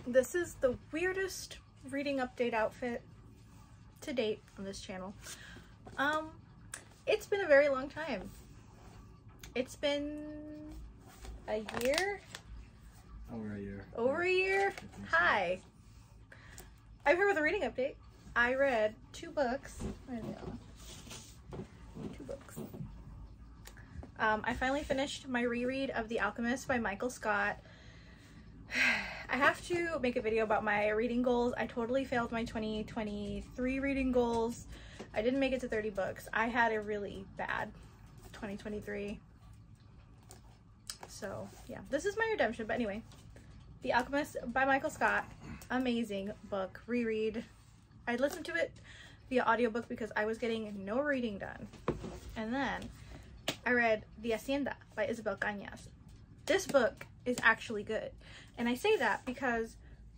This is the weirdest reading update outfit to date on this channel. It's been a very long time. It's been a year? Over a year. Over a year? Hi. I'm here with a reading update. I read 2 books. Where are they all? 2 books. I finally finished my reread of The Alchemist by Michael Scott. I have to make a video about my reading goals. I totally failed my 2023 reading goals. I didn't make it to 30 books. I had a really bad 2023. So yeah, this is my redemption. But anyway, The Alchemist by Michael Scott. Amazing book. Reread. I listened to it via audiobook because I was getting no reading done. And then I read The Hacienda by Isabel Cañas. This book is actually good. And I say that because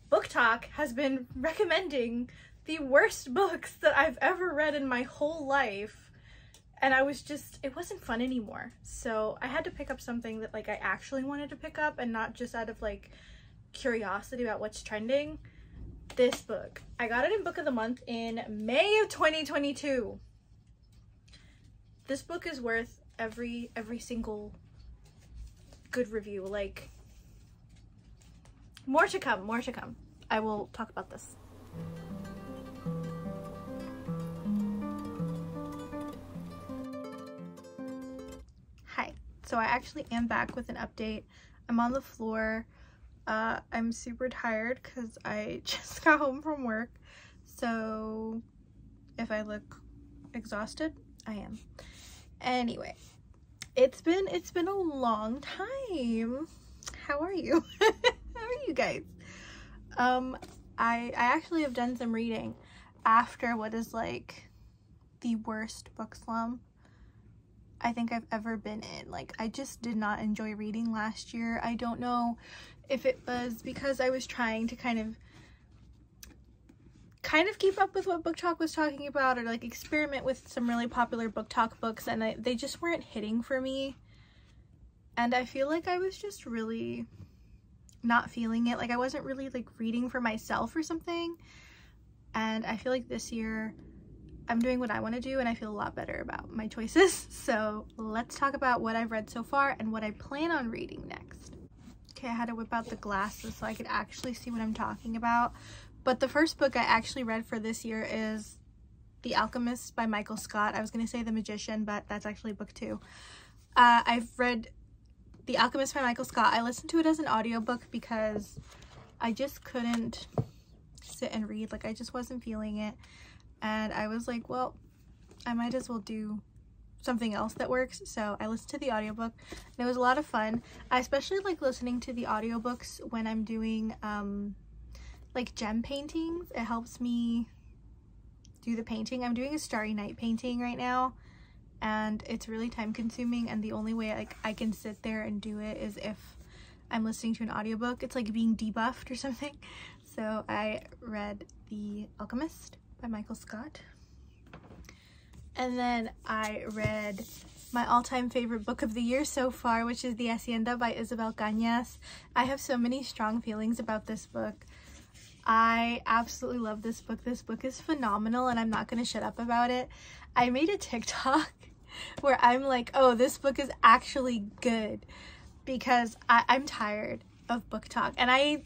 Book Talk has been recommending the worst books that I've ever read in my whole life. And I was just, it wasn't fun anymore. So I had to pick up something that like I actually wanted to pick up and not just out of like curiosity about what's trending. This book. I got it in Book of the Month in May of 2022. This book is worth every single good review. Like, more to come, more to come. I will talk about this. Hi. So I actually am back with an update. I'm on the floor. I'm super tired because I just got home from work. So if I look exhausted, I am. Anyway, it's been a long time. How are you? How are you guys? I actually have done some reading after what is like the worst book slump I think I've ever been in. Like, I just did not enjoy reading last year. I don't know if it was because I was trying to kind of keep up with what Book Talk was talking about, or like experiment with some really popular Book Talk books, and they just weren't hitting for me. And I feel like I was just really not feeling it. Like, I wasn't really like reading for myself or something. And I feel like this year I'm doing what I want to do, and I feel a lot better about my choices. So let's talk about what I've read so far and what I plan on reading next. Okay, I had to whip out the glasses so I could actually see what I'm talking about. But the first book I actually read for this year is The Alchemist by Michael Scott. I was going to say The Magician, but that's actually book 2. I've read The Alchemist by Michael Scott. I listened to it as an audiobook because I just couldn't sit and read. Like, I just wasn't feeling it. And I was like, well, I might as well do something else that works. So I listened to the audiobook, and it was a lot of fun. I especially like listening to the audiobooks when I'm doing like gem paintings. It helps me do the painting. I'm doing a Starry Night painting right now, and it's really time consuming, and the only way like I can sit there and do it is if I'm listening to an audiobook. It's like being debuffed or something. So I read The Alchemist by Michael Scott. And then I read my all-time favorite book of the year so far, which is The Hacienda by Isabel Cañas. I have so many strong feelings about this book. I absolutely love this book. This book is phenomenal, and I'm not going to shut up about it. I made a TikTok where I'm like, oh, this book is actually good, because I'm tired of Book Talk. And I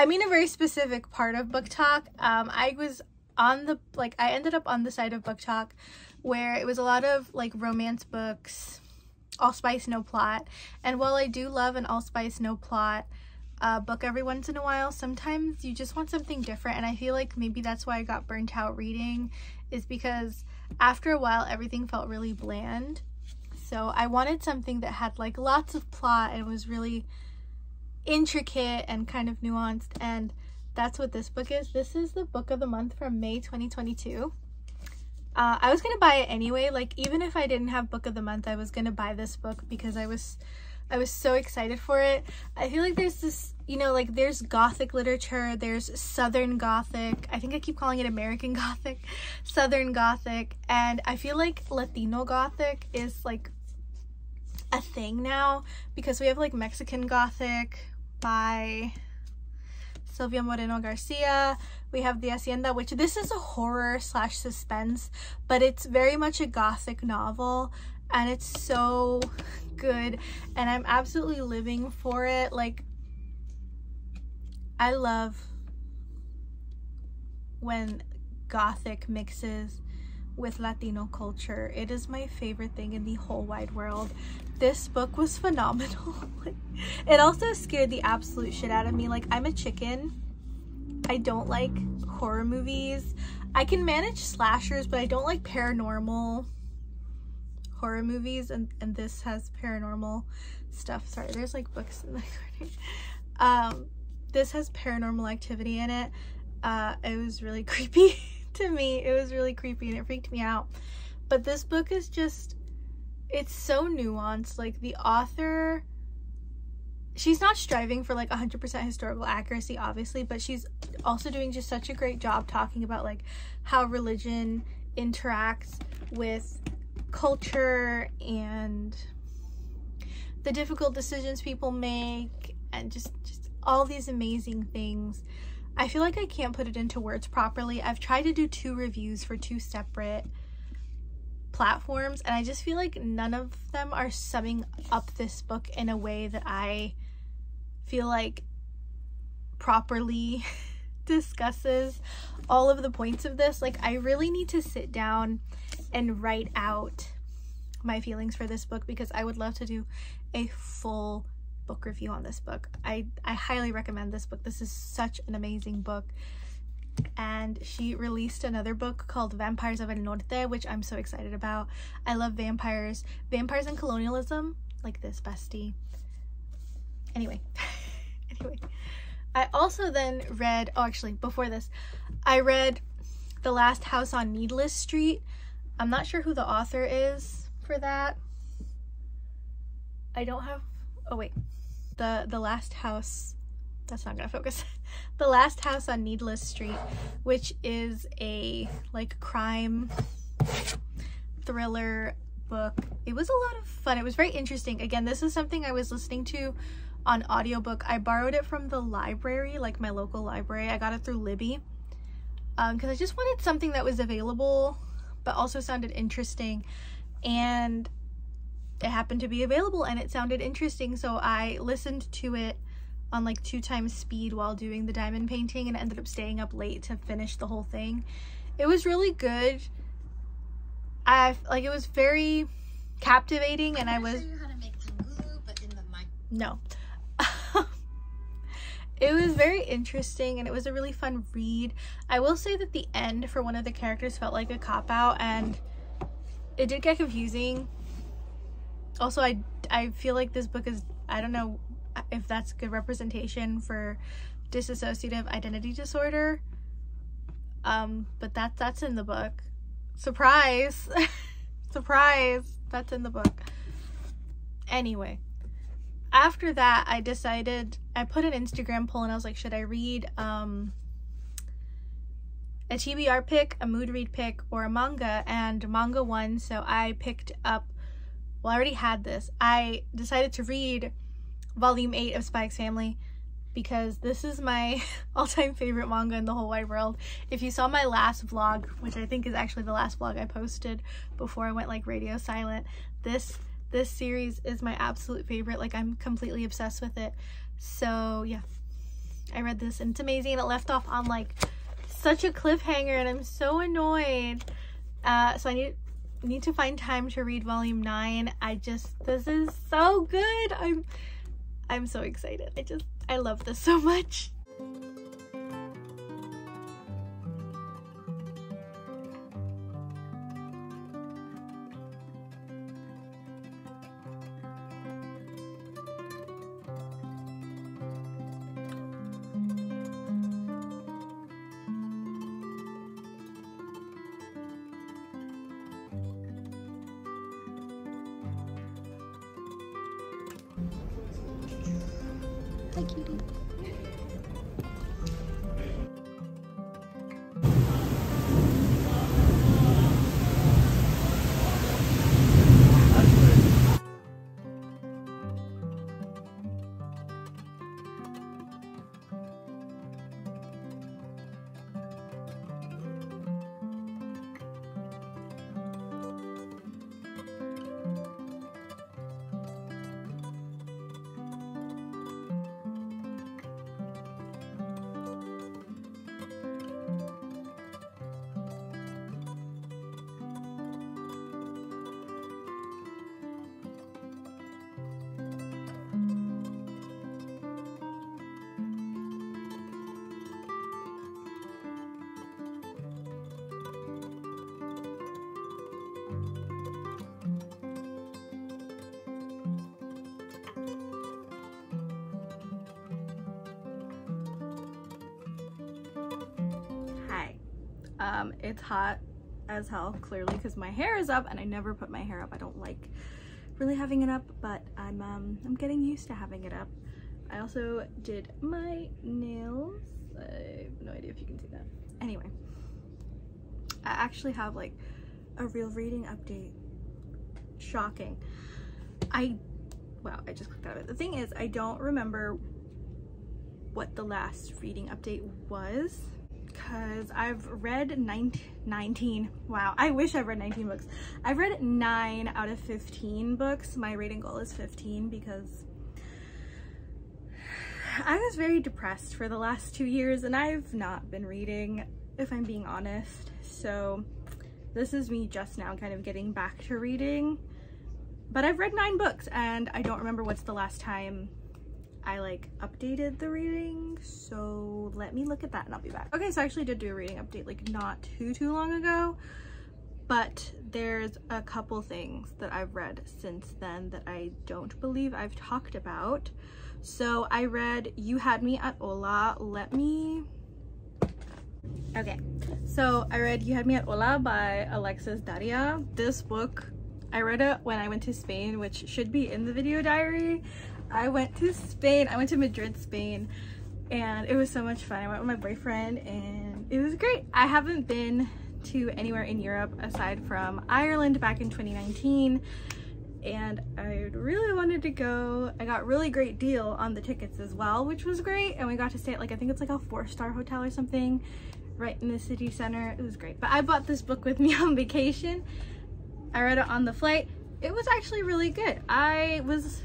mean a very specific part of Book Talk. I was on the, like, I ended up on the side of Book Talk where it was a lot of like romance books, allspice no plot. And while I do love an allspice no plot book every once in a while, sometimes you just want something different. And I feel like maybe that's why I got burnt out reading, is because after a while everything felt really bland. So I wanted something that had like lots of plot and was really intricate and kind of nuanced, and that's what this book is. This is the book of the month from May 2022. I was gonna buy it anyway. Like, even if I didn't have book of the month, I was gonna buy this book because I was so excited for it. I feel like there's this, you know, like there's Gothic literature, there's Southern Gothic. I think I keep calling it American Gothic, Southern Gothic, and I feel like Latino Gothic is like a thing now, because we have like Mexican Gothic, by Silvia Moreno Garcia. We have the Hacienda, which this is a horror slash suspense, but it's very much a gothic novel, and it's so good, and I'm absolutely living for it. Like, I love when gothic mixes with Latino culture. It is my favorite thing in the whole wide world. This book was phenomenal. It also scared the absolute shit out of me. Like, I'm a chicken. I don't like horror movies. I can manage slashers, but I don't like paranormal horror movies, and this has paranormal stuff. Sorry, there's like books in the corner. This has Paranormal Activity in it. It was really creepy to me. It was really creepy and it freaked me out. But this book is just, it's so nuanced. Like, the author, she's not striving for like 100% historical accuracy, obviously, but she's also doing just such a great job talking about like how religion interacts with culture and the difficult decisions people make, and just all these amazing things. I feel like I can't put it into words properly. I've tried to do 2 reviews for 2 separate platforms, and I just feel like none of them are summing up this book in a way that I feel like properly discusses all of the points of this. Like, I really need to sit down and write out my feelings for this book, because I would love to do a full book review on this book. I highly recommend this book. This is such an amazing book. And she released another book called Vampires of El Norte, which I'm so excited about. I love vampires. Vampires and colonialism, like this, bestie. Anyway. I also then read, oh, actually, before this, I read The Last House on Needless Street. I'm not sure who the author is for that. I don't have, oh wait, the Last House, that's not gonna focus. The Last House on Needless Street, which is a like crime thriller book. It was a lot of fun. It was very interesting. Again, this is something I was listening to on audiobook. I borrowed it from the library, like my local library. I got it through Libby, because I just wanted something that was available but also sounded interesting, and it happened to be available and it sounded interesting, so I listened to it on like 2 times speed while doing the diamond painting, and ended up staying up late to finish the whole thing. It was really good. It was very captivating, and I was show you how to make some glue, but in the mic. No. It was very interesting, and it was a really fun read. I will say that the end for one of the characters felt like a cop-out, and it did get confusing. Also, I feel like this book is, I don't know if that's good representation for dissociative identity disorder, but that's in the book. Surprise. Surprise, that's in the book. Anyway, after that, I decided, I put an Instagram poll and I was like, should I read a TBR pick, a mood read pick, or a manga? And manga won, so I picked up, well, I already had this. I decided to read volume 8 of Spy X Family, because this is my all-time favorite manga in the whole wide world. If you saw my last vlog, which I think is actually the last vlog I posted before I went like radio silent, this series is my absolute favorite. Like, I'm completely obsessed with it. So yeah, I read this and it's amazing, and it left off on like such a cliffhanger, and I'm so annoyed. So I need to find time to read volume 9. This is so good. I'm so excited. I love this so much. Hi, cutie. It's hot as hell, clearly, because my hair is up and I never put my hair up. I don't like really having it up, but I'm getting used to having it up. I also did my nails. I have no idea if you can see that. Anyway, I actually have like a real reading update. Shocking. Wow, I just clicked out of it. The thing is, I don't remember what the last reading update was, because I've read 19, wow, I wish I read 19 books. I've read 9 out of 15 books. My rating goal is 15 because I was very depressed for the last 2 years and I've not been reading, if I'm being honest. So this is me just now kind of getting back to reading. But I've read 9 books and I don't remember what's the last time I like updated the reading, so let me look at that and I'll be back. Okay, so I actually did do a reading update like not too long ago, but there's a couple things that I've read since then that I don't believe I've talked about. So I read You Had Me at Hola. Okay, so I read You Had Me at Hola by Alexis Daria. This book, I read it when I went to Spain, which should be in the video diary. I went to Spain. I went to Madrid, Spain, and it was so much fun. I went with my boyfriend and it was great. I haven't been to anywhere in Europe aside from Ireland back in 2019, and I really wanted to go. I got a really great deal on the tickets as well, which was great, and we got to stay at like, I think it's like a 4-star hotel or something right in the city center. It was great. But I bought this book with me on vacation. I read it on the flight. It was actually really good. I was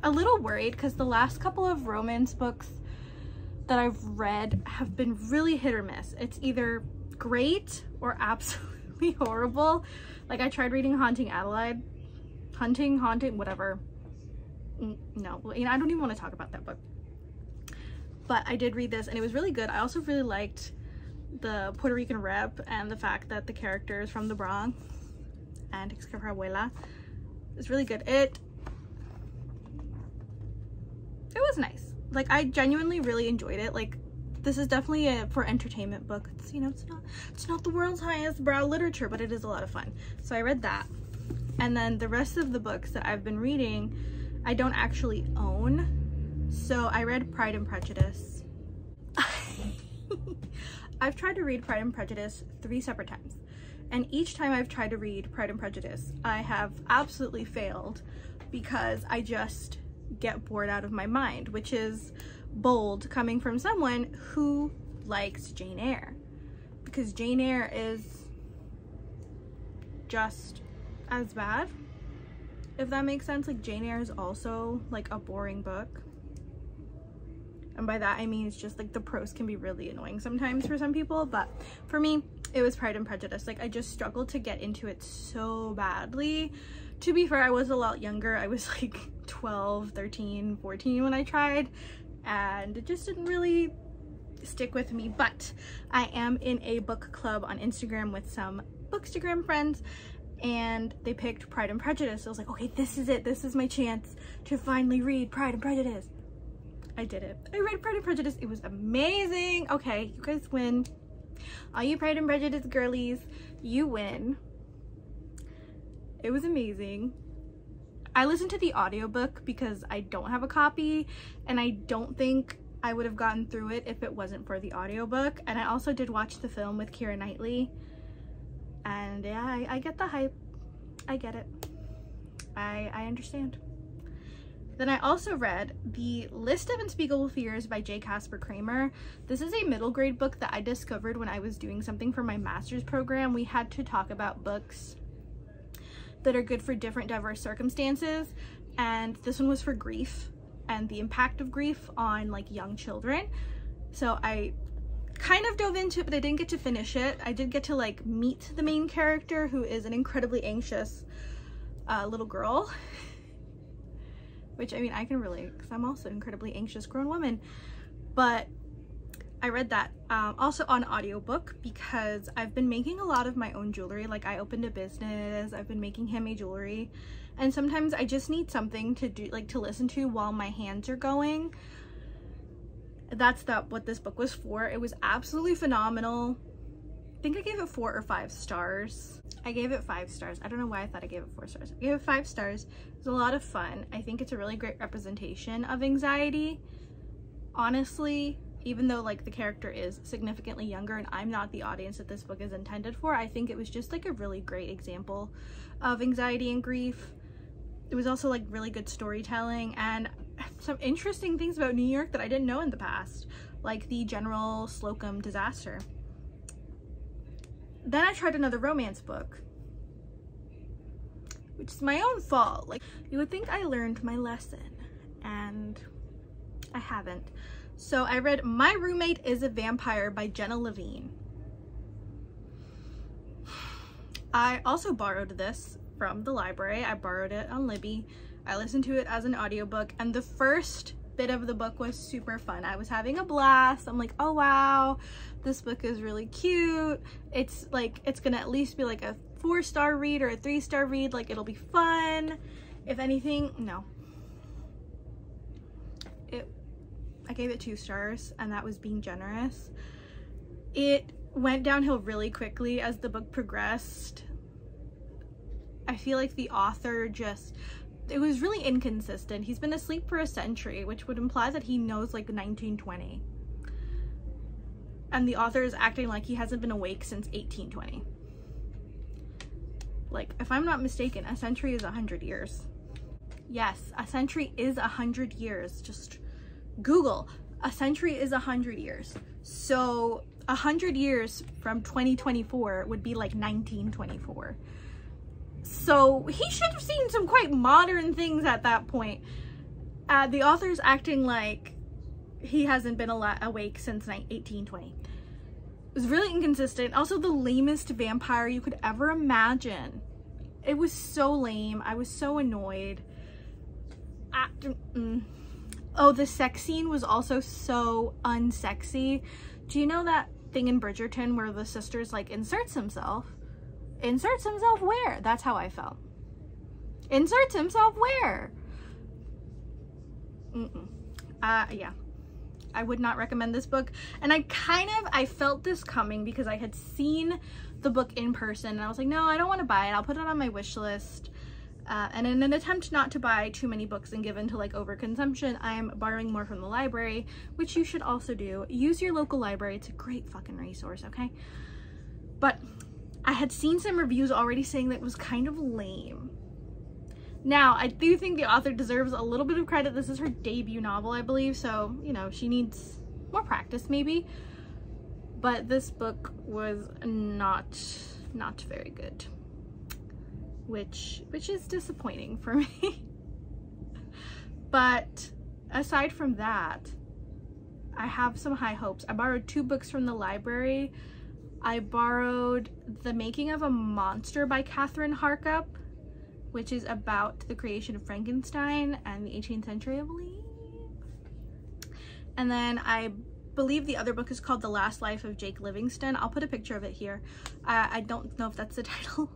a little worried because the last couple of romance books that I've read have been really hit or miss. It's either great or absolutely horrible. Like I tried reading Haunting, whatever. No, you know, I don't even want to talk about that book. But I did read this and it was really good. I also really liked the Puerto Rican rep and the fact that the character is from the Bronx and except for her abuela. It's really good. It was nice. Like I genuinely really enjoyed it. Like this is definitely a for entertainment book. It's, you know, it's not the world's highest brow literature, but it is a lot of fun. So I read that. And then the rest of the books that I've been reading, I don't actually own. So I read Pride and Prejudice. I've tried to read Pride and Prejudice 3 separate times. And each time I've tried to read Pride and Prejudice, I have absolutely failed because I just get bored out of my mind, which is bold coming from someone who likes Jane Eyre, because Jane Eyre is just as bad, if that makes sense. Like Jane Eyre is also like a boring book, and by that I mean it's just like the prose can be really annoying sometimes for some people, but for me it was Pride and Prejudice. Like I just struggled to get into it so badly. To be fair, I was a lot younger. I was like 12, 13, 14 when I tried, and it just didn't really stick with me. But I am in a book club on Instagram with some Bookstagram friends, and they picked Pride and Prejudice. So I was like, okay, this is it. This is my chance to finally read Pride and Prejudice. I did it. I read Pride and Prejudice. It was amazing. Okay, you guys win. All you Pride and Prejudice girlies, you win. It was amazing. I listened to the audiobook because I don't have a copy, and I don't think I would have gotten through it if it wasn't for the audiobook. And I also did watch the film with Keira Knightley, and yeah, I get the hype. I get it. I understand. Then I also read The List of Unspeakable Fears by J. Kasper Kramer. This is a middle grade book that I discovered when I was doing something for my master's program. We had to talk about books that are good for different diverse circumstances, and this one was for grief and the impact of grief on like young children. So I kind of dove into it, but I didn't get to finish it. I did get to like meet the main character, who is an incredibly anxious little girl, which I mean I can relate because I'm also an incredibly anxious grown woman. But I read that also on audiobook because I've been making a lot of my own jewelry. Like I opened a business, I've been making handmade jewelry, and sometimes I just need something to do, like to listen to while my hands are going. That's what this book was for. It was absolutely phenomenal. think I gave it 4 or 5 stars. I gave it 5 stars. I don't know why I thought I gave it 4 stars. I gave it 5 stars. It was a lot of fun. I think it's a really great representation of anxiety. Honestly, even though like the character is significantly younger and I'm not the audience that this book is intended for, I think it was just like a really great example of anxiety and grief. It was also like really good storytelling and some interesting things about New York that I didn't know in the past, like the General Slocum disaster. Then I tried another romance book, which is my own fault. Like, you would think I learned my lesson, and I haven't. So I read My Roommate is a Vampire by Jenna Levine. I also borrowed this from the library. I borrowed it on Libby. I listened to it as an audiobook, and the first bit of the book was super fun. I was having a blast. I'm like, oh wow, this book is really cute. It's like, it's gonna at least be like a 4-star read or a 3-star read. Like, it'll be fun. If anything, no. I gave it 2 stars, and that was being generous. It went downhill really quickly as the book progressed. I feel like the author just, it was really inconsistent. He's been asleep for a century, which would imply that he knows like 1920. And the author is acting like he hasn't been awake since 1820. Like, if I'm not mistaken, a century is 100 years. Yes, a century is 100 years. Just Google, a century is 100 years. So 100 years from 2024 would be like 1924. So he should have seen some quite modern things at that point. The author's acting like he hasn't been awake since 1820. It was really inconsistent. Also, the lamest vampire you could ever imagine. It was so lame. I was so annoyed. Oh, the sex scene was also so unsexy. Do you know that thing in Bridgerton where the sister's like, inserts himself? Inserts himself where? That's how I felt. Inserts himself where? Yeah. I would not recommend this book. And I felt this coming because I had seen the book in person and I was like, no, I don't want to buy it. I'll put it on my wish list. And in an attempt not to buy too many books and give into like overconsumption, I'm borrowing more from the library, which you should also do. Use your local library. It's a great fucking resource, okay? But I had seen some reviews already saying that it was kind of lame. Now, I do think the author deserves a little bit of credit. This is her debut novel, I believe, so, you know, she needs more practice maybe. But this book was not very good. Which is disappointing for me. But aside from that, I have some high hopes. I borrowed 2 books from the library. I borrowed The Making of a Monster by Kathryn Harkup, which is about the creation of Frankenstein and the 18th century, I believe. And then I believe the other book is called The Last Life of Jake Livingston. I'll put a picture of it here. I don't know if that's the title.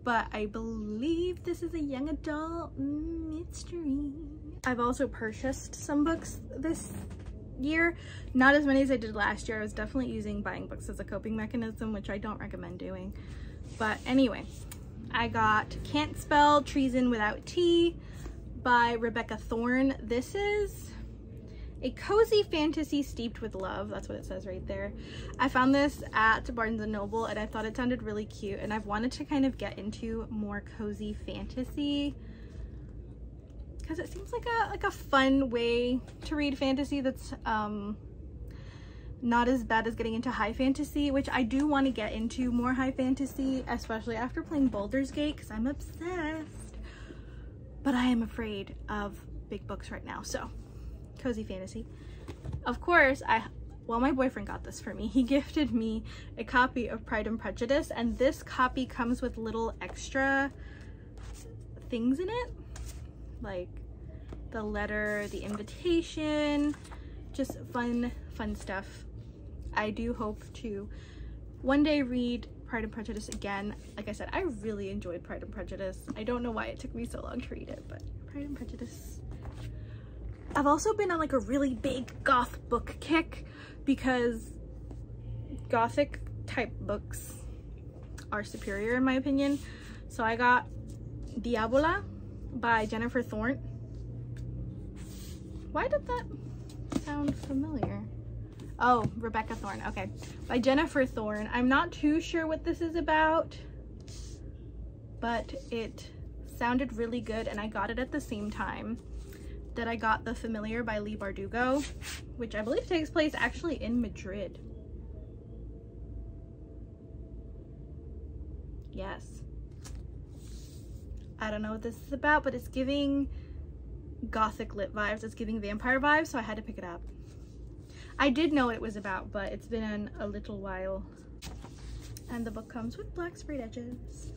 But I believe this is a young adult mystery. I've also purchased some books this year. Not as many as I did last year. I was definitely using buying books as a coping mechanism, which I don't recommend doing. But anyway, I got Can't Spell Treason Without Tea by Rebecca Thorne. This is a cozy fantasy steeped with love. That's what it says right there. I found this at Barnes & Noble and I thought it sounded really cute, and I've wanted to kind of get into more cozy fantasy because it seems like a fun way to read fantasy that's not as bad as getting into high fantasy, which I do want to get into more high fantasy, especially after playing Baldur's Gate because I'm obsessed. But I am afraid of big books right now, so cozy fantasy. Of course, well, my boyfriend got this for me. He gifted me a copy of Pride and Prejudice, and this copy comes with little extra things in it, like the letter, the invitation, just fun stuff. I do hope to one day read Pride and Prejudice again. Like I said, I really enjoyed Pride and Prejudice. I don't know why it took me so long to read it, but Pride and Prejudice. I've also been on like a really big goth book kick because Gothic type books are superior in my opinion. So I got Diabola by Jennifer Thorne. Why did that sound familiar? Oh, Rebecca Thorne. Okay, by Jennifer Thorne. I'm not too sure what this is about, but it sounded really good, and I got it at the same time that I got The Familiar by Leigh Bardugo, which I believe takes place actually in Madrid. Yes. I don't know what this is about, but it's giving gothic lit vibes. It's giving vampire vibes, so I had to pick it up. I did know what it was about, but it's been a little while. And the book comes with black sprayed edges.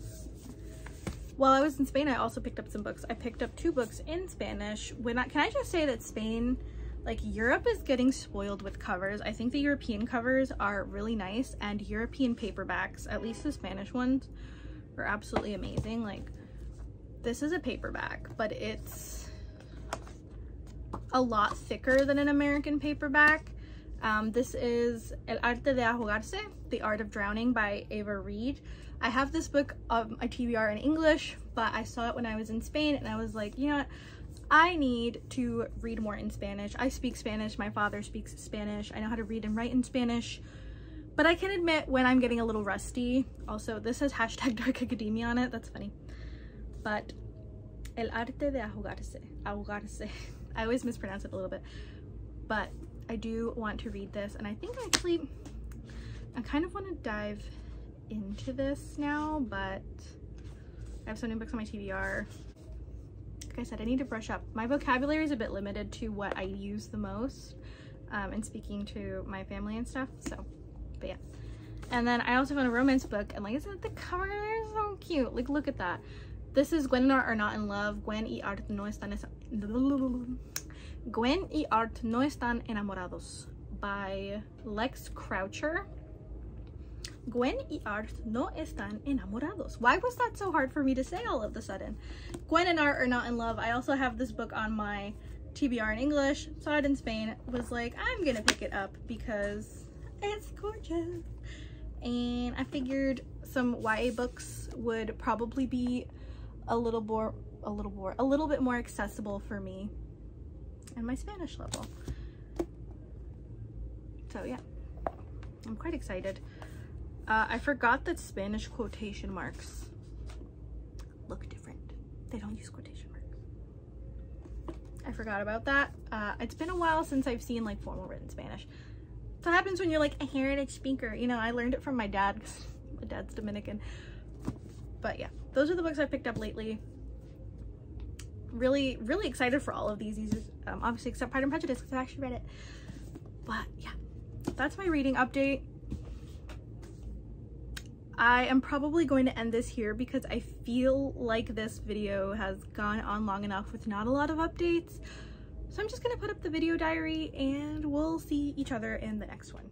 While I was in Spain, I also picked up some books. I picked up 2 books in Spanish. Can I just say that Spain, like, Europe is getting spoiled with covers. I think the European covers are really nice, and European paperbacks, at least the Spanish ones, are absolutely amazing. Like, this is a paperback, but it's a lot thicker than an American paperback. This is El Arte de Ahogarse, The Art of Drowning by Ava Reed. I have this book on my TBR in English, but I saw it when I was in Spain, and I was like, you know what? I need to read more in Spanish. I speak Spanish. My father speaks Spanish. I know how to read and write in Spanish, but I can admit when I'm getting a little rusty. Also, this says #DarkAcademia on it. That's funny. But El Arte de Ahogarse. Ahogarse. I always mispronounce it a little bit, but I do want to read this, and I think actually I kind of want to dive into this now, but I have so many books on my TBR. Like I said, I need to brush up. My vocabulary is a bit limited to what I use the most in speaking to my family and stuff, so, but yeah. And then I also found a romance book, and like I said, the cover is so cute. Like, look at that. This is Gwen and Art Are Not in Love. Gwen y Art no están enamorados by Lex Croucher. Gwen y Art no están enamorados. Why was that so hard for me to say all of a sudden? Gwen and Art Are Not in Love. I also have this book on my TBR in English. Saw it in Spain. Was like, I'm gonna pick it up because it's gorgeous. And I figured some YA books would probably be a little bit more accessible for me and my Spanish level. So yeah, I'm quite excited. I forgot that Spanish quotation marks look different. They don't use quotation marks. I forgot about that. It's been a while since I've seen like formal written Spanish. So it happens when you're like a heritage speaker. You know, I learned it from my dad because my dad's Dominican. But yeah, those are the books I picked up lately. Really, really excited for all of these. These obviously except Pride and Prejudice because I actually read it. But yeah, that's my reading update. I am probably going to end this here because I feel like this video has gone on long enough with not a lot of updates. So I'm just going to put up the video diary and we'll see each other in the next one.